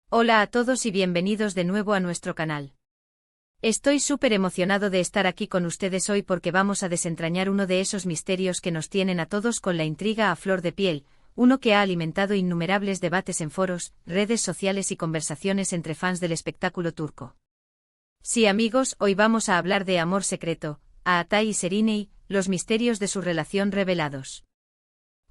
Hola a todos y bienvenidos de nuevo a nuestro canal. Estoy súper emocionado de estar aquí con ustedes hoy porque vamos a desentrañar uno de esos misterios que nos tienen a todos con la intriga a flor de piel, uno que ha alimentado innumerables debates en foros, redes sociales y conversaciones entre fans del espectáculo turco. Sí amigos, hoy vamos a hablar de Amor Secreto, Atay y Şerinay, los misterios de su relación revelados.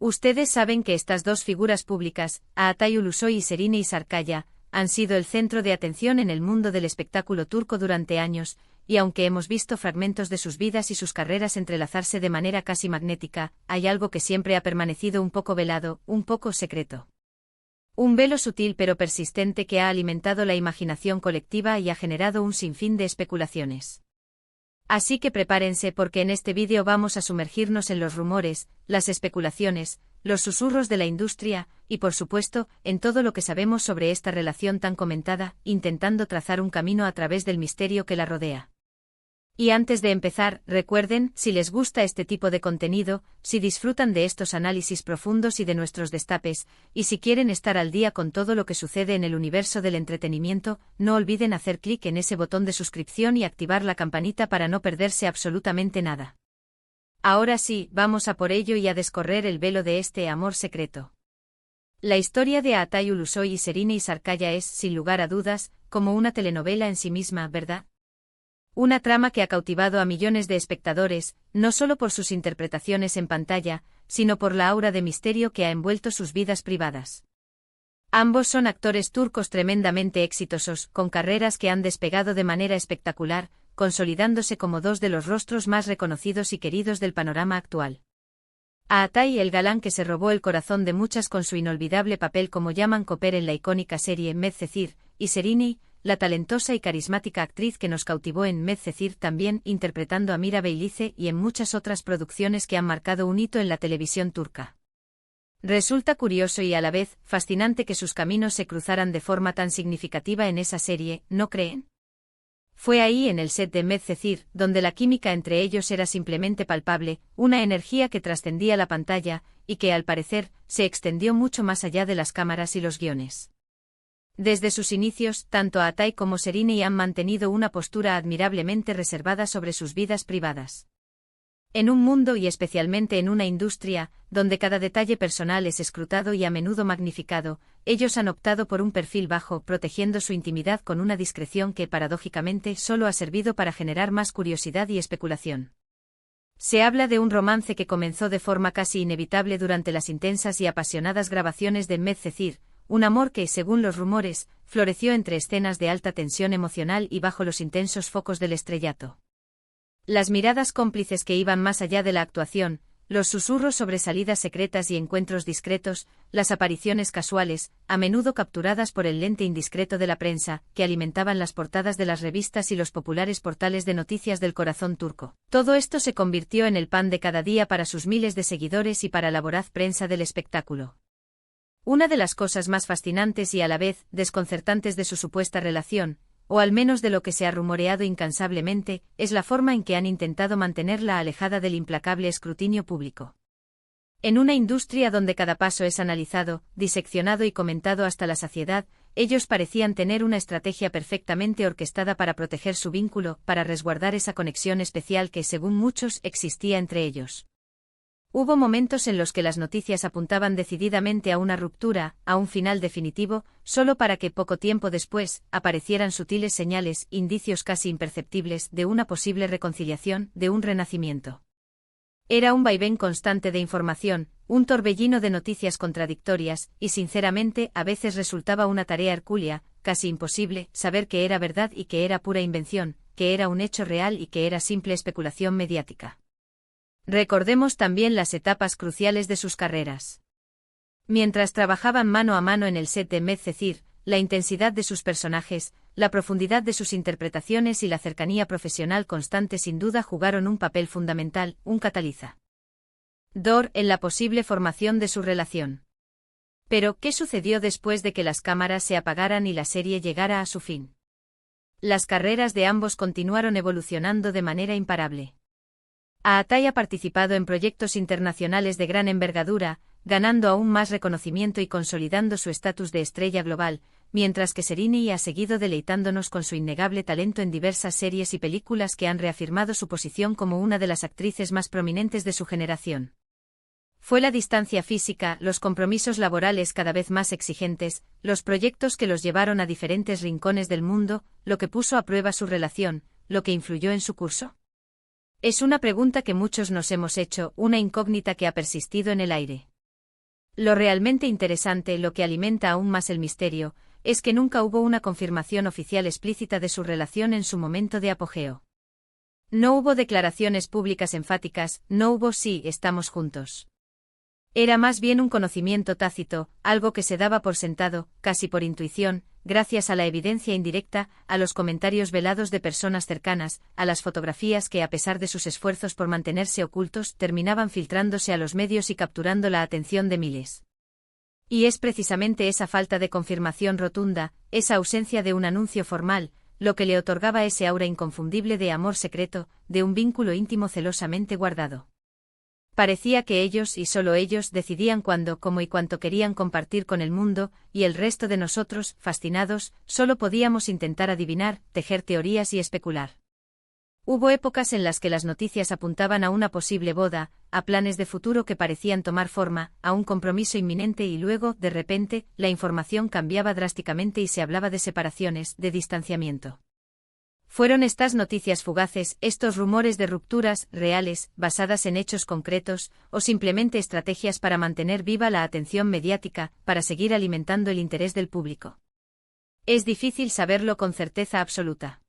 Ustedes saben que estas dos figuras públicas, Atay Ulusoy y Şerinay Sarıkaya, han sido el centro de atención en el mundo del espectáculo turco durante años, y aunque hemos visto fragmentos de sus vidas y sus carreras entrelazarse de manera casi magnética, hay algo que siempre ha permanecido un poco velado, un poco secreto. Un velo sutil pero persistente que ha alimentado la imaginación colectiva y ha generado un sinfín de especulaciones. Así que prepárense porque en este vídeo vamos a sumergirnos en los rumores, las especulaciones, los susurros de la industria, y por supuesto, en todo lo que sabemos sobre esta relación tan comentada, intentando trazar un camino a través del misterio que la rodea. Y antes de empezar, recuerden, si les gusta este tipo de contenido, si disfrutan de estos análisis profundos y de nuestros destapes, y si quieren estar al día con todo lo que sucede en el universo del entretenimiento, no olviden hacer clic en ese botón de suscripción y activar la campanita para no perderse absolutamente nada. Ahora sí, vamos a por ello y a descorrer el velo de este amor secreto. La historia de Atay Ulusoy y Şerinay Sarıkaya es, sin lugar a dudas, como una telenovela en sí misma, ¿verdad? Una trama que ha cautivado a millones de espectadores, no solo por sus interpretaciones en pantalla, sino por la aura de misterio que ha envuelto sus vidas privadas. Ambos son actores turcos tremendamente exitosos, con carreras que han despegado de manera espectacular, consolidándose como dos de los rostros más reconocidos y queridos del panorama actual. A Atay, el galán que se robó el corazón de muchas con su inolvidable papel como Yaman Koper en la icónica serie Medcezir, y Şerinay, la talentosa y carismática actriz que nos cautivó en Medcezir también interpretando a Mira Beylice y en muchas otras producciones que han marcado un hito en la televisión turca. Resulta curioso y a la vez fascinante que sus caminos se cruzaran de forma tan significativa en esa serie, ¿no creen? Fue ahí en el set de Medcezir, donde la química entre ellos era simplemente palpable, una energía que trascendía la pantalla, y que al parecer, se extendió mucho más allá de las cámaras y los guiones. Desde sus inicios, tanto Atay como Şerinay han mantenido una postura admirablemente reservada sobre sus vidas privadas. En un mundo y especialmente en una industria, donde cada detalle personal es escrutado y a menudo magnificado, ellos han optado por un perfil bajo, protegiendo su intimidad con una discreción que, paradójicamente, solo ha servido para generar más curiosidad y especulación. Se habla de un romance que comenzó de forma casi inevitable durante las intensas y apasionadas grabaciones de Medcezir, un amor que, según los rumores, floreció entre escenas de alta tensión emocional y bajo los intensos focos del estrellato. Las miradas cómplices que iban más allá de la actuación, los susurros sobre salidas secretas y encuentros discretos, las apariciones casuales, a menudo capturadas por el lente indiscreto de la prensa, que alimentaban las portadas de las revistas y los populares portales de noticias del corazón turco. Todo esto se convirtió en el pan de cada día para sus miles de seguidores y para la voraz prensa del espectáculo. Una de las cosas más fascinantes y a la vez desconcertantes de su supuesta relación, o al menos de lo que se ha rumoreado incansablemente, es la forma en que han intentado mantenerla alejada del implacable escrutinio público. En una industria donde cada paso es analizado, diseccionado y comentado hasta la saciedad, ellos parecían tener una estrategia perfectamente orquestada para proteger su vínculo, para resguardar esa conexión especial que, según muchos, existía entre ellos. Hubo momentos en los que las noticias apuntaban decididamente a una ruptura, a un final definitivo, solo para que poco tiempo después aparecieran sutiles señales, indicios casi imperceptibles, de una posible reconciliación, de un renacimiento. Era un vaivén constante de información, un torbellino de noticias contradictorias, y sinceramente a veces resultaba una tarea hercúlea, casi imposible, saber qué era verdad y qué era pura invención, qué era un hecho real y qué era simple especulación mediática. Recordemos también las etapas cruciales de sus carreras. Mientras trabajaban mano a mano en el set de Medcezir, la intensidad de sus personajes, la profundidad de sus interpretaciones y la cercanía profesional constante sin duda jugaron un papel fundamental, un catalizador en la posible formación de su relación. Pero, ¿qué sucedió después de que las cámaras se apagaran y la serie llegara a su fin? Las carreras de ambos continuaron evolucionando de manera imparable. Atay ha participado en proyectos internacionales de gran envergadura, ganando aún más reconocimiento y consolidando su estatus de estrella global, mientras que Serini ha seguido deleitándonos con su innegable talento en diversas series y películas que han reafirmado su posición como una de las actrices más prominentes de su generación. Fue la distancia física, los compromisos laborales cada vez más exigentes, los proyectos que los llevaron a diferentes rincones del mundo, lo que puso a prueba su relación, lo que influyó en su curso. Es una pregunta que muchos nos hemos hecho, una incógnita que ha persistido en el aire. Lo realmente interesante, lo que alimenta aún más el misterio, es que nunca hubo una confirmación oficial explícita de su relación en su momento de apogeo. No hubo declaraciones públicas enfáticas, no hubo "sí, estamos juntos". Era más bien un conocimiento tácito, algo que se daba por sentado, casi por intuición, gracias a la evidencia indirecta, a los comentarios velados de personas cercanas, a las fotografías que, a pesar de sus esfuerzos por mantenerse ocultos, terminaban filtrándose a los medios y capturando la atención de miles. Y es precisamente esa falta de confirmación rotunda, esa ausencia de un anuncio formal, lo que le otorgaba ese aura inconfundible de amor secreto, de un vínculo íntimo celosamente guardado. Parecía que ellos y solo ellos decidían cuándo, cómo y cuánto querían compartir con el mundo, y el resto de nosotros, fascinados, solo podíamos intentar adivinar, tejer teorías y especular. Hubo épocas en las que las noticias apuntaban a una posible boda, a planes de futuro que parecían tomar forma, a un compromiso inminente y luego, de repente, la información cambiaba drásticamente y se hablaba de separaciones, de distanciamiento. Fueron estas noticias fugaces, estos rumores de rupturas reales, basadas en hechos concretos, o simplemente estrategias para mantener viva la atención mediática, para seguir alimentando el interés del público. Es difícil saberlo con certeza absoluta.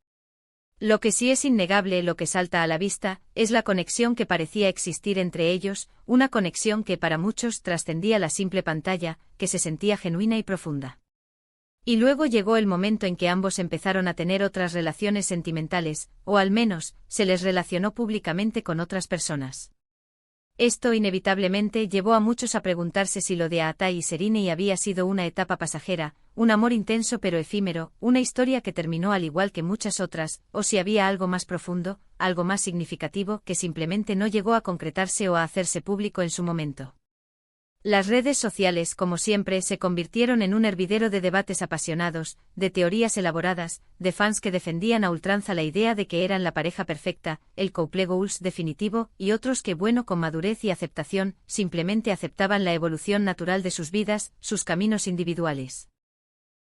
Lo que sí es innegable, lo que salta a la vista, es la conexión que parecía existir entre ellos, una conexión que para muchos trascendía la simple pantalla, que se sentía genuina y profunda. Y luego llegó el momento en que ambos empezaron a tener otras relaciones sentimentales, o al menos, se les relacionó públicamente con otras personas. Esto inevitablemente llevó a muchos a preguntarse si lo de Atai y Serini había sido una etapa pasajera, un amor intenso pero efímero, una historia que terminó al igual que muchas otras, o si había algo más profundo, algo más significativo que simplemente no llegó a concretarse o a hacerse público en su momento. Las redes sociales, como siempre, se convirtieron en un hervidero de debates apasionados, de teorías elaboradas, de fans que defendían a ultranza la idea de que eran la pareja perfecta, el couple goals definitivo, y otros que, bueno, con madurez y aceptación, simplemente aceptaban la evolución natural de sus vidas, sus caminos individuales.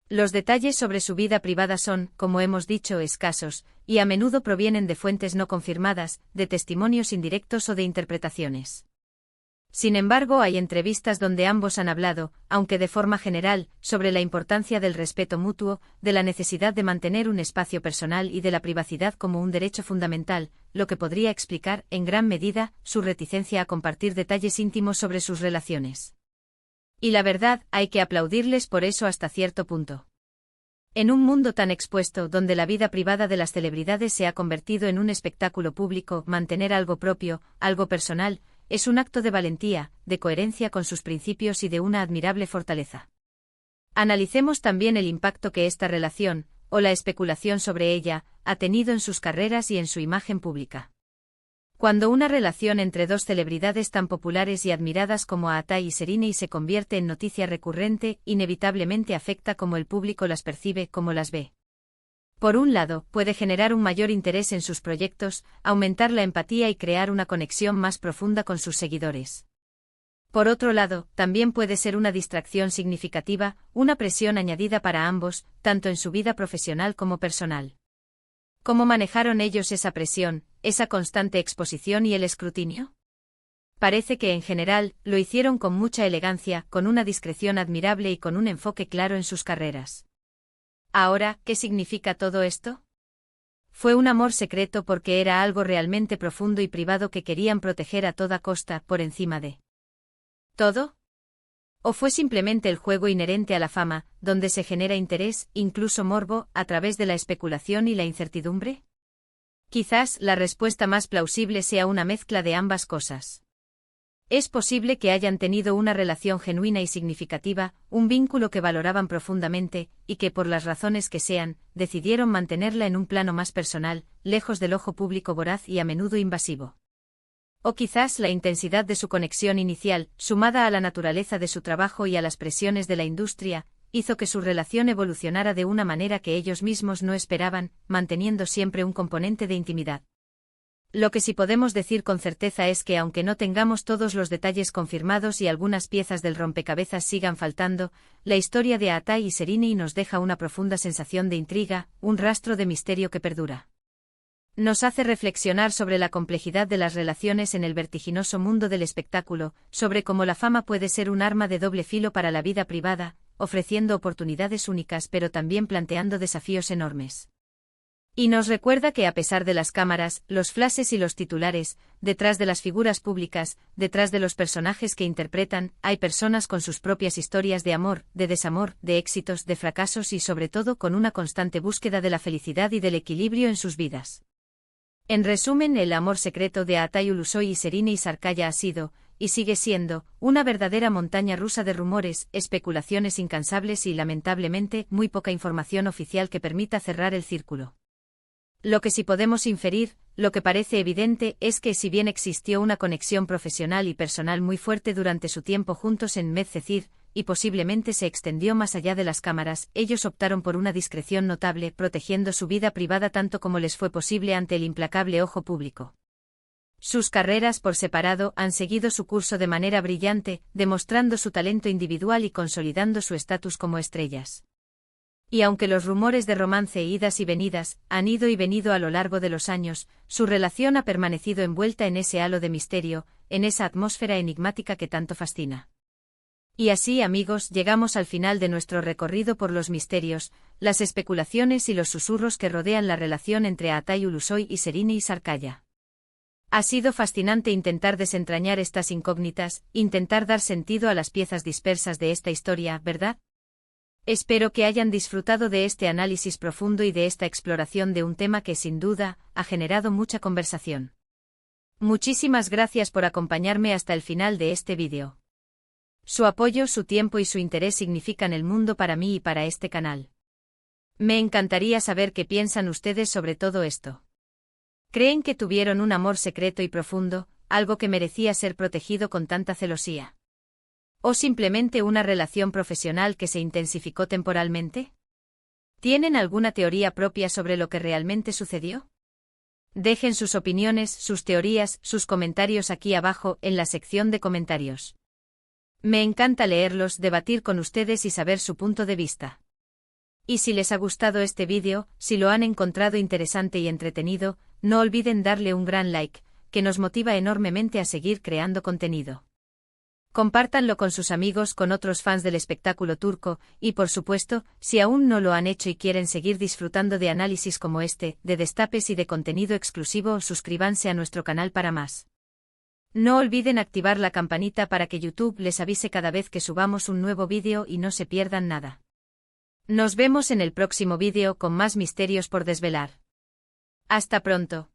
Los detalles sobre su vida privada son, como hemos dicho, escasos, y a menudo provienen de fuentes no confirmadas, de testimonios indirectos o de interpretaciones. Sin embargo, hay entrevistas donde ambos han hablado, aunque de forma general, sobre la importancia del respeto mutuo, de la necesidad de mantener un espacio personal y de la privacidad como un derecho fundamental, lo que podría explicar, en gran medida, su reticencia a compartir detalles íntimos sobre sus relaciones. Y la verdad, hay que aplaudirles por eso hasta cierto punto. En un mundo tan expuesto, donde la vida privada de las celebridades se ha convertido en un espectáculo público, mantener algo propio, algo personal, es un acto de valentía, de coherencia con sus principios y de una admirable fortaleza. Analicemos también el impacto que esta relación, o la especulación sobre ella, ha tenido en sus carreras y en su imagen pública. Cuando una relación entre dos celebridades tan populares y admiradas como Atai y Serini se convierte en noticia recurrente, inevitablemente afecta cómo el público las percibe, cómo las ve. Por un lado, puede generar un mayor interés en sus proyectos, aumentar la empatía y crear una conexión más profunda con sus seguidores. Por otro lado, también puede ser una distracción significativa, una presión añadida para ambos, tanto en su vida profesional como personal. ¿Cómo manejaron ellos esa presión, esa constante exposición y el escrutinio? Parece que en general, lo hicieron con mucha elegancia, con una discreción admirable y con un enfoque claro en sus carreras. Ahora, ¿qué significa todo esto? Fue un amor secreto porque era algo realmente profundo y privado que querían proteger a toda costa, por encima de todo. ¿O fue simplemente el juego inherente a la fama, donde se genera interés, incluso morbo, a través de la especulación y la incertidumbre? Quizás la respuesta más plausible sea una mezcla de ambas cosas. Es posible que hayan tenido una relación genuina y significativa, un vínculo que valoraban profundamente, y que por las razones que sean, decidieron mantenerla en un plano más personal, lejos del ojo público voraz y a menudo invasivo. O quizás la intensidad de su conexión inicial, sumada a la naturaleza de su trabajo y a las presiones de la industria, hizo que su relación evolucionara de una manera que ellos mismos no esperaban, manteniendo siempre un componente de intimidad. Lo que sí podemos decir con certeza es que aunque no tengamos todos los detalles confirmados y algunas piezas del rompecabezas sigan faltando, la historia de Atai y Sereni nos deja una profunda sensación de intriga, un rastro de misterio que perdura. Nos hace reflexionar sobre la complejidad de las relaciones en el vertiginoso mundo del espectáculo, sobre cómo la fama puede ser un arma de doble filo para la vida privada, ofreciendo oportunidades únicas pero también planteando desafíos enormes. Y nos recuerda que a pesar de las cámaras, los flashes y los titulares, detrás de las figuras públicas, detrás de los personajes que interpretan, hay personas con sus propias historias de amor, de desamor, de éxitos, de fracasos y sobre todo con una constante búsqueda de la felicidad y del equilibrio en sus vidas. En resumen, el amor secreto de Atai Ulusoy y Sereni Sarkaya ha sido, y sigue siendo, una verdadera montaña rusa de rumores, especulaciones incansables y lamentablemente muy poca información oficial que permita cerrar el círculo. Lo que sí podemos inferir, lo que parece evidente, es que si bien existió una conexión profesional y personal muy fuerte durante su tiempo juntos en Medcezir, y posiblemente se extendió más allá de las cámaras, ellos optaron por una discreción notable, protegiendo su vida privada tanto como les fue posible ante el implacable ojo público. Sus carreras por separado han seguido su curso de manera brillante, demostrando su talento individual y consolidando su estatus como estrellas. Y aunque los rumores de romance, idas y venidas, han ido y venido a lo largo de los años, su relación ha permanecido envuelta en ese halo de misterio, en esa atmósfera enigmática que tanto fascina. Y así, amigos, llegamos al final de nuestro recorrido por los misterios, las especulaciones y los susurros que rodean la relación entre Atai Ulusoy y Sereni Sarkaya. Ha sido fascinante intentar desentrañar estas incógnitas, intentar dar sentido a las piezas dispersas de esta historia, ¿verdad? Espero que hayan disfrutado de este análisis profundo y de esta exploración de un tema que sin duda ha generado mucha conversación. Muchísimas gracias por acompañarme hasta el final de este vídeo. Su apoyo, su tiempo y su interés significan el mundo para mí y para este canal. Me encantaría saber qué piensan ustedes sobre todo esto. ¿Creen que tuvieron un amor secreto y profundo, algo que merecía ser protegido con tanta celosía? ¿O simplemente una relación profesional que se intensificó temporalmente? ¿Tienen alguna teoría propia sobre lo que realmente sucedió? Dejen sus opiniones, sus teorías, sus comentarios aquí abajo en la sección de comentarios. Me encanta leerlos, debatir con ustedes y saber su punto de vista. Y si les ha gustado este vídeo, si lo han encontrado interesante y entretenido, no olviden darle un gran like, que nos motiva enormemente a seguir creando contenido. Compártanlo con sus amigos, con otros fans del espectáculo turco, y por supuesto, si aún no lo han hecho y quieren seguir disfrutando de análisis como este, de destapes y de contenido exclusivo, suscríbanse a nuestro canal para más. No olviden activar la campanita para que YouTube les avise cada vez que subamos un nuevo vídeo y no se pierdan nada. Nos vemos en el próximo vídeo con más misterios por desvelar. Hasta pronto.